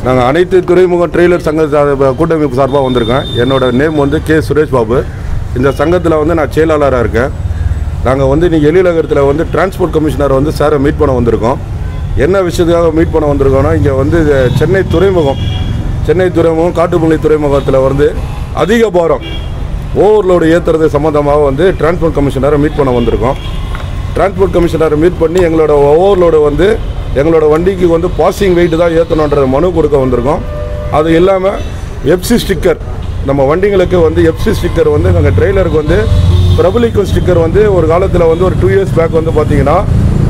நாங்கள் அனைத்து துறைமுக ட்ரெய்லர் சங்க கூட்டமைப்பு சார்பாக வந்திருக்கேன். என்னோட நேம் வந்து கே சுரேஷ் பாபு. இந்த சங்கத்தில் வந்து நான் செயலாளராக இருக்கேன். நாங்கள் வந்து இன்றைக்கி எழிலகரத்தில் வந்து டிரான்ஸ்போர்ட் கமிஷனர் வந்து சாரை மீட் பண்ண வந்திருக்கோம். என்ன விஷயத்துக்காக மீட் பண்ண வந்திருக்கோன்னா, இங்கே வந்து சென்னை துறைமுகம் காட்டுப்பள்ளி துறைமுகத்தில் வந்து அதிக பாரம் ஓவர்லோடு ஏற்றுறது சம்மந்தமாக வந்து டிரான்ஸ்போர்ட் கமிஷனரை மீட் பண்ண வந்திருக்கோம். டிரான்ஸ்போர்ட் கமிஷனரை மீட் பண்ணி எங்களோட ஓவர்லோடு வந்து எங்களோட வண்டிக்கு வந்து பாசிங் வெயிட் தான் ஏற்றணுன்ற மனு கொடுக்க வந்திருக்கோம். அது இல்லாமல் எஃப்சி ஸ்டிக்கர், நம்ம வண்டிங்களுக்கு வந்து எஃப்சி ஸ்டிக்கர் வந்து நாங்கள் ட்ரெய்லருக்கு வந்து பிரபலிக்கும் ஸ்டிக்கர் வந்து ஒரு காலத்தில் வந்து ஒரு 2 years பேக் வந்து பார்த்திங்கன்னா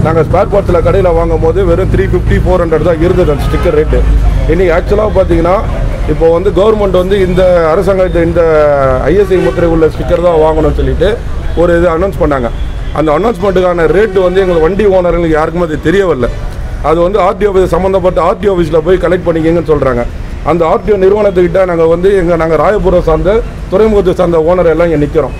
நாங்கள் ஸ்பேர் பார்ட்ஸில் கடையில் வாங்கும் போது வெறும் 350-400 தான் இருந்தது அந்த ஸ்டிக்கர் ரேட்டு. இன்றைக்கி ஆக்சுவலாக பார்த்திங்கன்னா இப்போ வந்து கவர்மெண்ட் வந்து இந்த அரசாங்கத்தை இந்த ஐஎஸ்ஐ முத்திரை உள்ள ஸ்டிக்கர் தான் வாங்கணும்னு சொல்லிட்டு ஒரு இது அனௌன்ஸ் பண்ணாங்க. அந்த அனௌன்ஸ்மெண்ட்டுக்கான ரேட்டு வந்து எங்கள் வண்டி ஓனர்களுக்கு யாருக்குமே அது தெரியவில்லை. அது வந்து ஆர்டிஓ சம்மந்தப்பட்ட ஆர்டிஓ ஆஃபீஸில் போய் கலெக்ட் பண்ணிக்கிங்கன்னு சொல்கிறாங்க. அந்த ஆர்டிஓ நிறுவனத்துக்கிட்ட நாங்கள் வந்து நாங்கள் ராயபுரம் சார்ந்த துறைமுகத்தை சார்ந்த ஓனர் எல்லாம் இங்கே நிற்கிறோம்.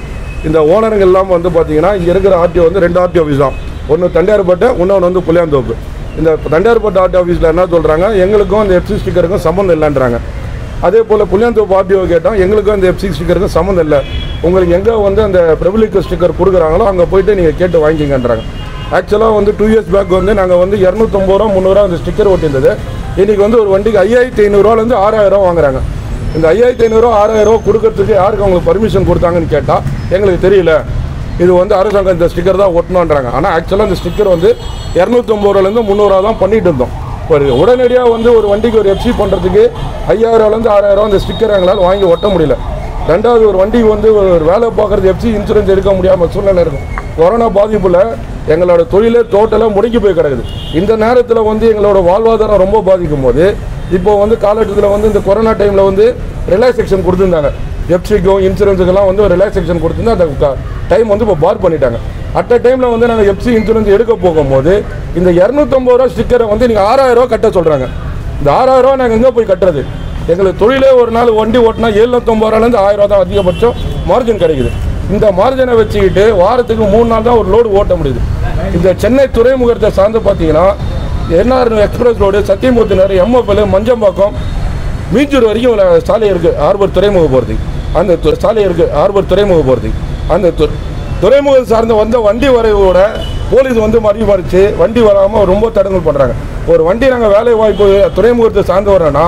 இந்த ஓனருங்க எல்லாம் வந்து பார்த்திங்கன்னா இங்கே இருக்கிற ஆர்டிஓ வந்து 2 ஆர்டிஓ ஆஃபீஸ் தான். ஒன்று தண்டையார்பேட்டை, இன்னொன்று வந்து புளியாந்தோப்பு. இந்த தண்டையார்பேட்டை ஆர்டிஓ ஆஃபீஸில் என்ன சொல்கிறாங்க, எங்களுக்கும் அந்த எஃப்சி ஸ்டிக்கருக்கும் சம்மந்தம் இல்லைன்றாங்க. அதே போல் புளியாந்தோப்பு ஆர்டிஓ கேட்டால் எங்களுக்கும் அந்த எஃப்சி ஸ்டிக்கருக்கும் சம்மந்தம் இல்லை, உங்களுக்கு எங்கே வந்து அந்த பிரபலிக்கு ஸ்டிக்கர் கொடுக்குறாங்களோ அங்கே போய்ட்டு நீங்கள் கேட்டு வாங்கிக்கிங்கன்றாங்க. ஆக்சுவலாக வந்து 2 years பேக் வந்து நாங்கள் வந்து 250 ரூபா 300 அந்த ஸ்டிக்கர் ஓட்டியிருந்தது. இன்றைக்கி வந்து ஒரு வண்டிக்கு 5500 6000 வாங்குறாங்க. இந்த 5500 6000 கொடுக்கறதுக்கு யாருக்கு அவங்களுக்கு பர்மிஷன் கொடுத்தாங்கன்னு கேட்டால் எங்களுக்கு தெரியல, இது வந்து அரசாங்கம் இந்த ஸ்டிக்கர் தான் ஒட்டணுன்றாங்க. ஆனால் ஆக்சுவலாக இந்த ஸ்டிக்கர் வந்து 250 300 தான் பண்ணிகிட்டு இருந்தோம். ஒரு உடனடியாக வந்து ஒரு வண்டிக்கு ஒரு எஃப்சி பண்ணுறதுக்கு 5000 6000 அந்த ஸ்டிக்கர் எங்களால் வாங்கி ஒட்ட முடியல. ரெண்டாவது, ஒரு வண்டி வந்து ஒரு வேலை பார்க்குறது எஃப்சி இன்சூரன்ஸ் எடுக்க முடியாமல் சூழ்நிலை இருக்கும். கொரோனா பாதிப்பில் எங்களோட தொழிலே டோட்டலாக முடங்கி போய் கிடக்குது. இந்த நேரத்தில் வந்து எங்களோட வாழ்வாதாரம் ரொம்ப பாதிக்கும் போது இப்போ வந்து காலகட்டத்தில் வந்து இந்த கொரோனா டைமில் வந்து ரிலாக்ஸேஷன் கொடுத்துருந்தாங்க. எஃப்சிக்கும் இன்சூரன்ஸுக்கெல்லாம் வந்து ஒரு ரிலாக்ஸேஷன் கொடுத்துருந்தா அந்த டைம் வந்து இப்போ பார் பண்ணிட்டாங்க. அட் டைமில் வந்து நாங்கள் எஃப்சி இன்சூரன்ஸ் எடுக்க போகும்போது இந்த 250 ரூபா ஸ்டிக்கரை வந்து நீங்கள் 6000 ரூபா கட்ட சொல்கிறாங்க. இந்த 6000 ரூபா நாங்கள் எங்கே போய் கட்டுறது? எங்களுக்கு தொழிலே ஒரு நாள் வண்டி ஓட்டினா 750 ரூபாலேருந்து 1000 ரூபா தான் அதிகபட்சம் மார்ஜின் கிடைக்குது. இந்த மார்ஜினை வச்சுக்கிட்டு வாரத்துக்கு 3 நாள் தான் ஒரு லோடு ஓட்ட முடியுது. இந்த சென்னை துறைமுகத்தை சார்ந்து பார்த்தீங்கன்னா என்ஆர் எக்ஸ்பிரஸ் ரோடு, சத்தியமூர்த்தி நகர், எம்எஃப்எல், மஞ்சம்பாக்கம், மீஞ்சூர் வரைக்கும் ஒரு சாலை இருக்குது ஆர்பர் துறைமுக போகிறதுக்கு. அந்த சாலை இருக்குது ஆர்பர் துறைமுக போகிறதுக்கு. அந்த துறைமுகம் சார்ந்த வந்த வண்டி வரைவோட போலீஸ் வந்து மறிச்சு வண்டி வராமல் ரொம்ப தடங்கல் பண்ணுறாங்க. ஒரு வண்டி நாங்கள் வேலை வாய்ப்பு துறைமுகத்தை சார்ந்து வரோன்னா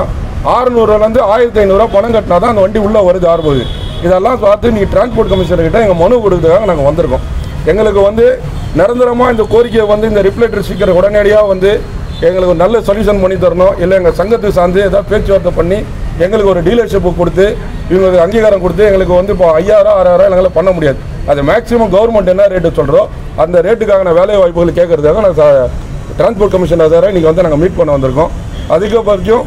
600 1500 பணம் கட்டினா தான் அந்த வண்டி உள்ளே வருது ஆர்பருக்கு. இதெல்லாம் பார்த்து நீங்கள் டிரான்ஸ்போர்ட் கமிஷனர்கிட்ட எங்கள் மனு கொடுக்கறதுக்காக நாங்கள் வந்திருக்கோம். எங்களுக்கு வந்து நிரந்தரமாக இந்த கோரிக்கையை வந்து இந்த ரிஃப்ளெக்டர் ஸ்டிக்கர் உடனடியாக வந்து எங்களுக்கு நல்ல சொல்யூஷன் பண்ணி தரணும். இல்லை எங்கள் சங்கத்துக்கு சார்ந்து ஏதாவது பேச்சுவார்த்தை பண்ணி எங்களுக்கு ஒரு டீலர்ஷிப்பு கொடுத்து இவங்களுக்கு அங்கீகாரம் கொடுத்து எங்களுக்கு வந்து இப்போ 5000 6000 எங்களால் பண்ண முடியாது. அது மேக்ஸிமம் கவர்மெண்ட் என்ன ரேட்டு சொல்கிறோம் அந்த ரேட்டுக்கான வேலை வாய்ப்புகள் கேட்குறதுக்காக நாங்கள் டிரான்ஸ்போர்ட் கமிஷனர் சாரை இன்றைக்கி வந்து நாங்கள் மீட் பண்ண வந்திருக்கோம். அதிகபட்சம்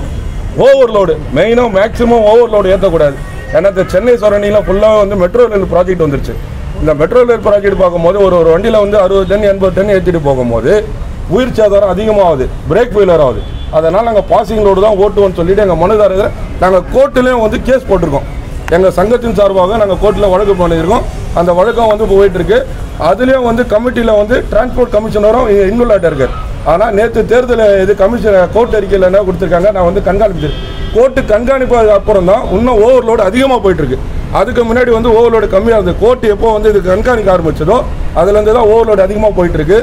ஓவர்லோடு மெயினாக மேக்ஸிமம் ஓவர்லோடு ஏற்றக்கூடாது. ஏன்னா இந்த சென்னை சரௌண்டிங்கில் ஃபுல்லாக வந்து மெட்ரோ ரயில் ப்ராஜெக்ட் வந்துருச்சு. இந்த மெட்ரோ ரயில் ப்ராஜெக்ட் பார்க்கும்போது ஒரு வண்டியில் வந்து 60 டன் 80 டன் ஏற்றிட்டு போகும்போது உயிர் சேதாரம் அதிகமாகுது, பிரேக் ஃபெயிலியர் ஆகுது. அதனால் நாங்கள் பாசிங் லோடு தான் ஓட்டுவோம்னு சொல்லிட்டு எங்கள் மனுதாரர் நாங்கள் கோர்ட்டுலேயும் வந்து கேஸ் போட்டிருக்கோம். எங்கள் சங்கத்தின் சார்பாக நாங்கள் கோர்ட்டில் வழக்கு பண்ணியிருக்கோம். அந்த வழக்கம் வந்து போயிட்டுருக்கு. அதுலேயும் வந்து கமிட்டியில் வந்து டிரான்ஸ்போர்ட் கமிஷனரும் இன்வால்வ் இருக்கார். ஆனால் நேற்று தேர்தல் இது கமிஷனர் கோர்ட் அறிக்கையில் என்ன கொடுத்துருக்காங்க, நான் வந்து கண்காணிச்சிருக்கேன். கோர்ட்டு கண்காணிப்பு அப்புறம் தான் இன்னும் ஓவர்லோடு அதிகமாக போயிட்டுருக்கு. அதுக்கு முன்னாடி வந்து ஓவர்லோடு கம்மியாக இருந்தது. கோர்ட்டு எப்போ வந்து இது கண்காணிக்க ஆரம்பிச்சதோ அதுலேருந்து தான் ஓவர்லோடு அதிகமாக போயிட்டுருக்கு.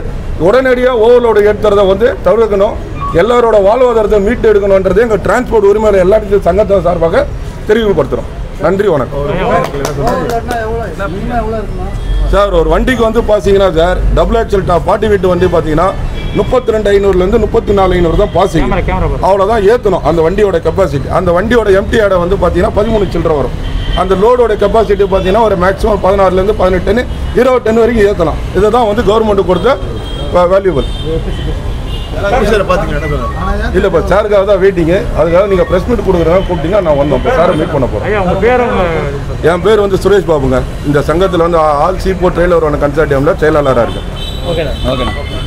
உடனடியாக ஓவர்லோடு ஏற்றுறதை வந்து தவிர்க்கணும். எல்லாரோட வாழ்வாதாரத்தை மீட்டு எடுக்கணுன்றது எங்கள் டிரான்ஸ்போர்ட் உரிமையாளர் எல்லாத்தையும் சங்கத்தை சார்பாக தெரிவிப்படுத்துகிறோம். நன்றி, வணக்கம் சார். ஒரு வண்டிக்கு வந்து பார்த்தீங்கன்னா சார் டபுள் ஆக்சல் பாட்டி வீட்டு வண்டி பார்த்தீங்கன்னா 32,500 34,500 தான் பாசிங். அவ்வளோதான் ஏற்றணும் அந்த வண்டியோட கெப்பாசிட்டி. அந்த வண்டியோட எம்டி ஆடை வந்து பார்த்தீங்கன்னா 13 சில்லரை வரும். அந்த லோடோட கெப்பாசிட்டி பார்த்தீங்கன்னா ஒரு மேக்ஸிமம் 16 18 டன் 20 டன் வரைக்கும் ஏற்றலாம். இதை தான் வந்து கவர்மெண்ட் கொடுத்த வேல்யூபிள். இல்லை இப்போ சாருக்காக தான் வெயிட்டிங்கு. அதுக்காக நீங்கள் ப்ரெஸ் மீட் கொடுக்குறதா கூப்பிட்டீங்கன்னா நான் வந்தோம். இப்போ சாரை மீட் பண்ண போகிறேன். என் பேர் வந்து சுரேஷ் பாபுங்க. இந்த சங்கத்தில் வந்து ஆல் சீப்போர்ட் ட்ரெய்லர் கன்சார்டியமில் செயலாளராக இருக்கேன். ஓகேண்ணா.